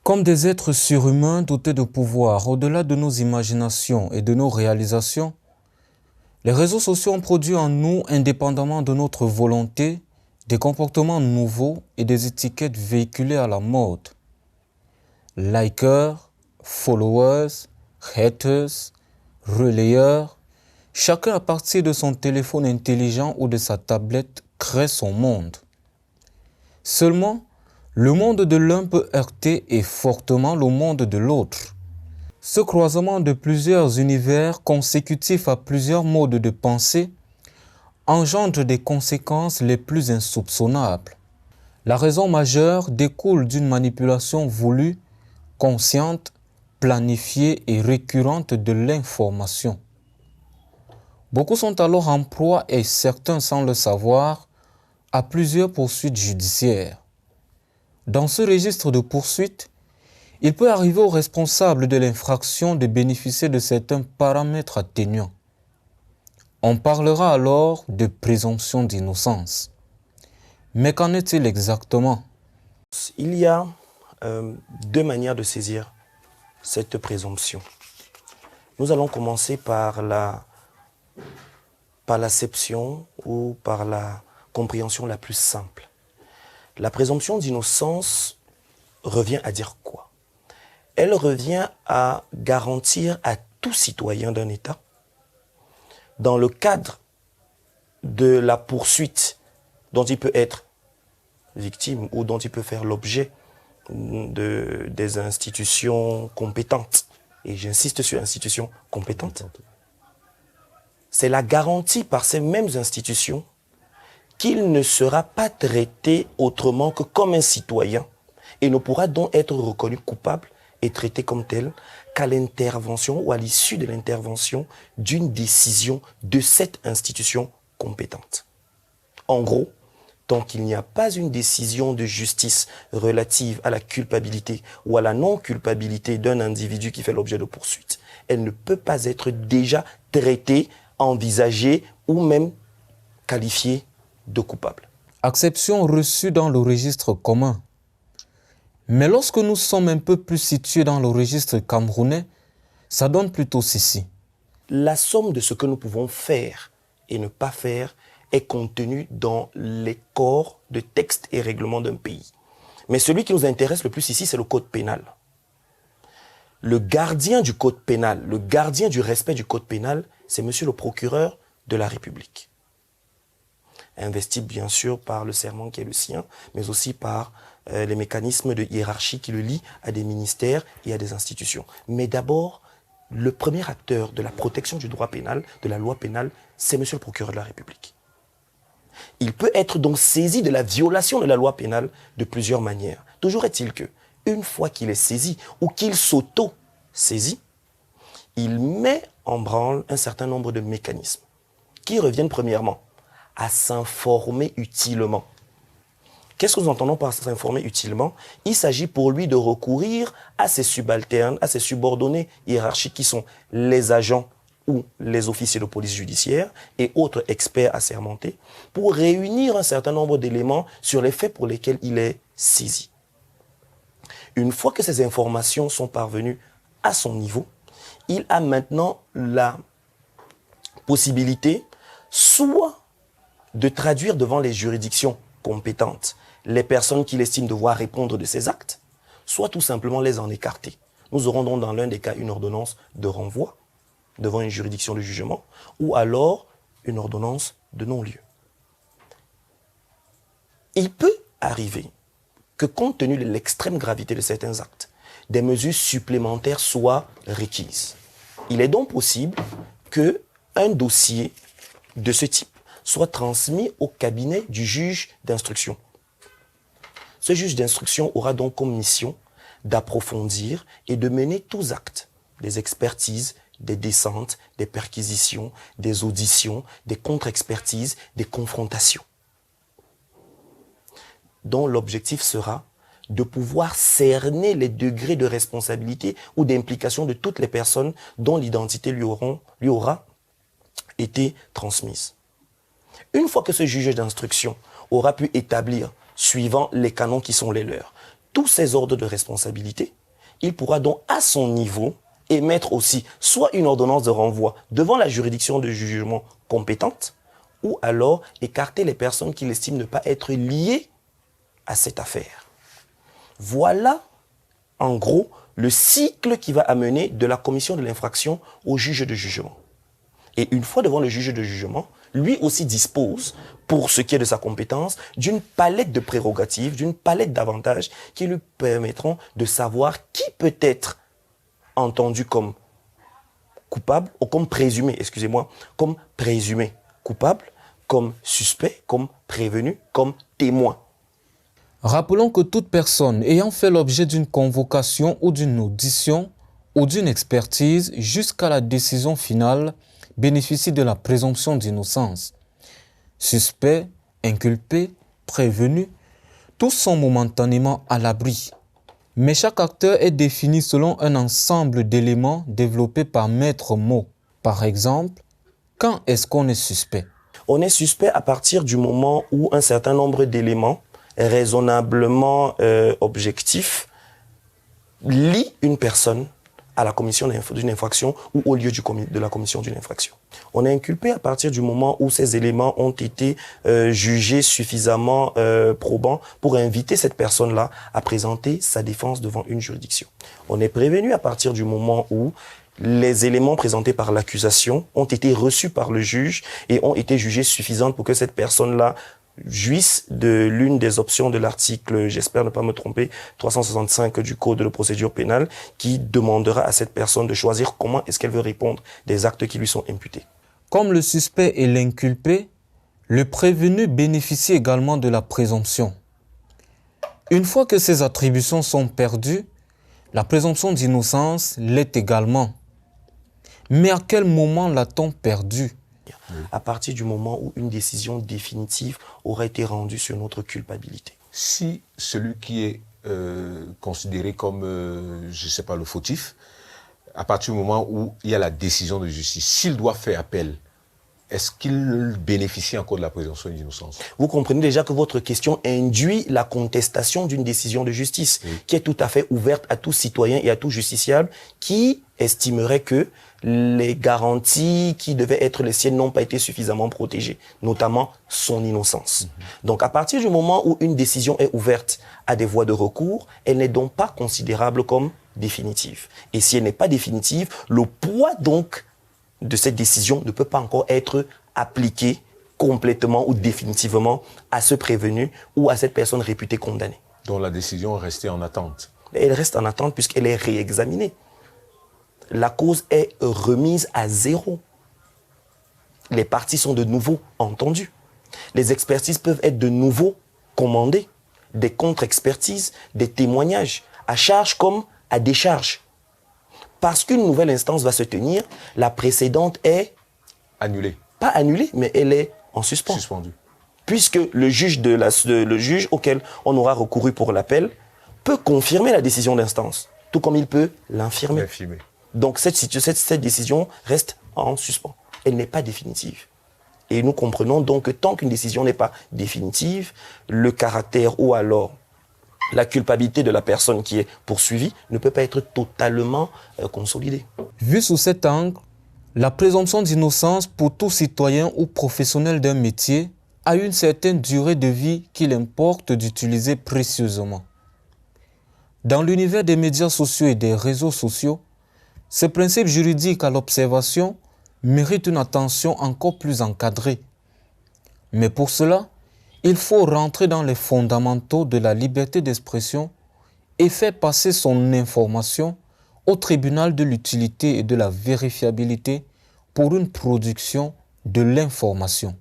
Comme des êtres surhumains dotés de pouvoir au-delà de nos imaginations et de nos réalisations, les réseaux sociaux ont produit en nous, indépendamment de notre volonté, des comportements nouveaux et des étiquettes véhiculées à la mode. Likers, followers, haters, relayeurs, chacun à partir de son téléphone intelligent ou de sa tablette crée son monde. Seulement, le monde de l'un peut heurter et fortement le monde de l'autre. Ce croisement de plusieurs univers consécutifs à plusieurs modes de pensée engendre des conséquences les plus insoupçonnables. La raison majeure découle d'une manipulation voulue, consciente, planifiée et récurrente de l'information. Beaucoup sont alors en proie, et certains sans le savoir, à plusieurs poursuites judiciaires. Dans ce registre de poursuites, il peut arriver aux responsables de l'infraction de bénéficier de certains paramètres atténuants. On parlera alors de présomption d'innocence. Mais qu'en est-il exactement? Il y a deux manières de saisir cette présomption. Nous allons commencer par l'acception ou par la compréhension la plus simple. La présomption d'innocence revient à dire quoi? Elle revient à garantir à tout citoyen d'un État, dans le cadre de la poursuite dont il peut être victime ou dont il peut faire l'objet des institutions compétentes. Et j'insiste sur institutions compétentes. C'est la garantie par ces mêmes institutions qu'il ne sera pas traité autrement que comme un citoyen et ne pourra donc être reconnu coupable et traité comme tel qu'à l'intervention ou à l'issue de l'intervention d'une décision de cette institution compétente. En gros, tant qu'il n'y a pas une décision de justice relative à la culpabilité ou à la non-culpabilité d'un individu qui fait l'objet de poursuites, elle ne peut pas être déjà traitée, envisagée ou même qualifiée de coupable. Acception reçue dans le registre commun. Mais lorsque nous sommes un peu plus situés dans le registre camerounais, ça donne plutôt ceci. La somme de ce que nous pouvons faire et ne pas faire est contenue dans les corps de textes et règlements d'un pays. Mais celui qui nous intéresse le plus ici, c'est le code pénal. Le gardien du code pénal, le gardien du respect du code pénal, c'est monsieur le procureur de la République. Investi bien sûr par le serment qui est le sien, mais aussi par les mécanismes de hiérarchie qui le lient à des ministères et à des institutions. Mais d'abord, le premier acteur de la protection du droit pénal, de la loi pénale, c'est monsieur le procureur de la République. Il peut être donc saisi de la violation de la loi pénale de plusieurs manières. Toujours est-il que, une fois qu'il est saisi ou qu'il s'auto-saisit, il met en branle un certain nombre de mécanismes qui reviennent premièrement à s'informer utilement. Qu'est-ce que nous entendons par s'informer utilement? Il s'agit pour lui de recourir à ses subalternes, à ses subordonnés hiérarchiques qui sont les agents ou les officiers de police judiciaire et autres experts assermentés pour réunir un certain nombre d'éléments sur les faits pour lesquels il est saisi. Une fois que ces informations sont parvenues à son niveau, il a maintenant la possibilité soit de traduire devant les juridictions compétentes les personnes qu'il estime devoir répondre de ces actes, soit tout simplement les en écarter. Nous aurons donc dans l'un des cas une ordonnance de renvoi devant une juridiction de jugement ou alors une ordonnance de non-lieu. Il peut arriver que compte tenu de l'extrême gravité de certains actes, des mesures supplémentaires soient requises. Il est donc possible qu'un dossier de ce type soit transmis au cabinet du juge d'instruction. Ce juge d'instruction aura donc comme mission d'approfondir et de mener tous actes, des expertises, des descentes, des perquisitions, des auditions, des contre-expertises, des confrontations, dont l'objectif sera de pouvoir cerner les degrés de responsabilité ou d'implication de toutes les personnes dont l'identité lui aura été transmise. Une fois que ce juge d'instruction aura pu établir, suivant les canons qui sont les leurs, tous ces ordres de responsabilité, il pourra donc à son niveau émettre aussi soit une ordonnance de renvoi devant la juridiction de jugement compétente, ou alors écarter les personnes qu'il estime ne pas être liées à cette affaire. Voilà, en gros, le cycle qui va amener de la commission de l'infraction au juge de jugement. Et une fois devant le juge de jugement, lui aussi dispose, pour ce qui est de sa compétence, d'une palette de prérogatives, d'une palette d'avantages qui lui permettront de savoir qui peut être entendu comme coupable, ou comme présumé, comme présumé coupable, comme suspect, comme prévenu, comme témoin. Rappelons que toute personne ayant fait l'objet d'une convocation ou d'une audition ou d'une expertise jusqu'à la décision finale bénéficie de la présomption d'innocence. Suspect, inculpé, prévenu, tous sont momentanément à l'abri. Mais chaque acteur est défini selon un ensemble d'éléments développés par maître mot. Par exemple, quand est-ce qu'on est suspect? On est suspect à partir du moment où un certain nombre d'éléments raisonnablement objectifs lient une personne à la commission d'une infraction ou au lieu de la commission d'une infraction. On est inculpé à partir du moment où ces éléments ont été jugés suffisamment probants pour inviter cette personne-là à présenter sa défense devant une juridiction. On est prévenu à partir du moment où les éléments présentés par l'accusation ont été reçus par le juge et ont été jugés suffisants pour que cette personne-là jouissent de l'une des options de l'article, j'espère ne pas me tromper, 365 du Code de procédure pénale, qui demandera à cette personne de choisir comment est-ce qu'elle veut répondre des actes qui lui sont imputés. Comme le suspect et l'inculpé, le prévenu bénéficie également de la présomption. Une fois que ces attributions sont perdues, la présomption d'innocence l'est également. Mais à quel moment l'a-t-on perdue? À partir du moment où une décision définitive aurait été rendue sur notre culpabilité. Si celui qui est considéré comme, je ne sais pas, le fautif, à partir du moment où il y a la décision de justice, s'il doit faire appel, est-ce qu'il bénéficie encore de la présomption d'innocence? Vous comprenez déjà que votre question induit la contestation d'une décision de justice, oui, qui est tout à fait ouverte à tout citoyen et à tout justiciable qui estimerait que les garanties qui devaient être les siennes n'ont pas été suffisamment protégées, notamment son innocence. Donc à partir du moment où une décision est ouverte à des voies de recours, elle n'est donc pas considérable comme définitive. Et si elle n'est pas définitive, le poids donc de cette décision ne peut pas encore être appliqué complètement ou définitivement à ce prévenu ou à cette personne réputée condamnée. Donc la décision est restée en attente. Elle reste en attente puisqu'elle est réexaminée. La cause est remise à zéro. Les parties sont de nouveau entendues. Les expertises peuvent être de nouveau commandées. Des contre-expertises, des témoignages, à charge comme à décharge. Parce qu'une nouvelle instance va se tenir, la précédente est... annulée. Pas annulée, mais elle est en suspens. Suspendue. Puisque le juge auquel on aura recouru pour l'appel peut confirmer la décision d'instance, tout comme il peut l'infirmer. Donc cette décision reste en suspens. Elle n'est pas définitive. Et nous comprenons donc que tant qu'une décision n'est pas définitive, le caractère ou alors la culpabilité de la personne qui est poursuivie ne peut pas être totalement consolidée. Vu sous cet angle, la présomption d'innocence pour tout citoyen ou professionnel d'un métier a une certaine durée de vie qu'il importe d'utiliser précieusement. Dans l'univers des médias sociaux et des réseaux sociaux, ces principes juridiques à l'observation méritent une attention encore plus encadrée. Mais pour cela, il faut rentrer dans les fondamentaux de la liberté d'expression et faire passer son information au tribunal de l'utilité et de la vérifiabilité pour une production de l'information.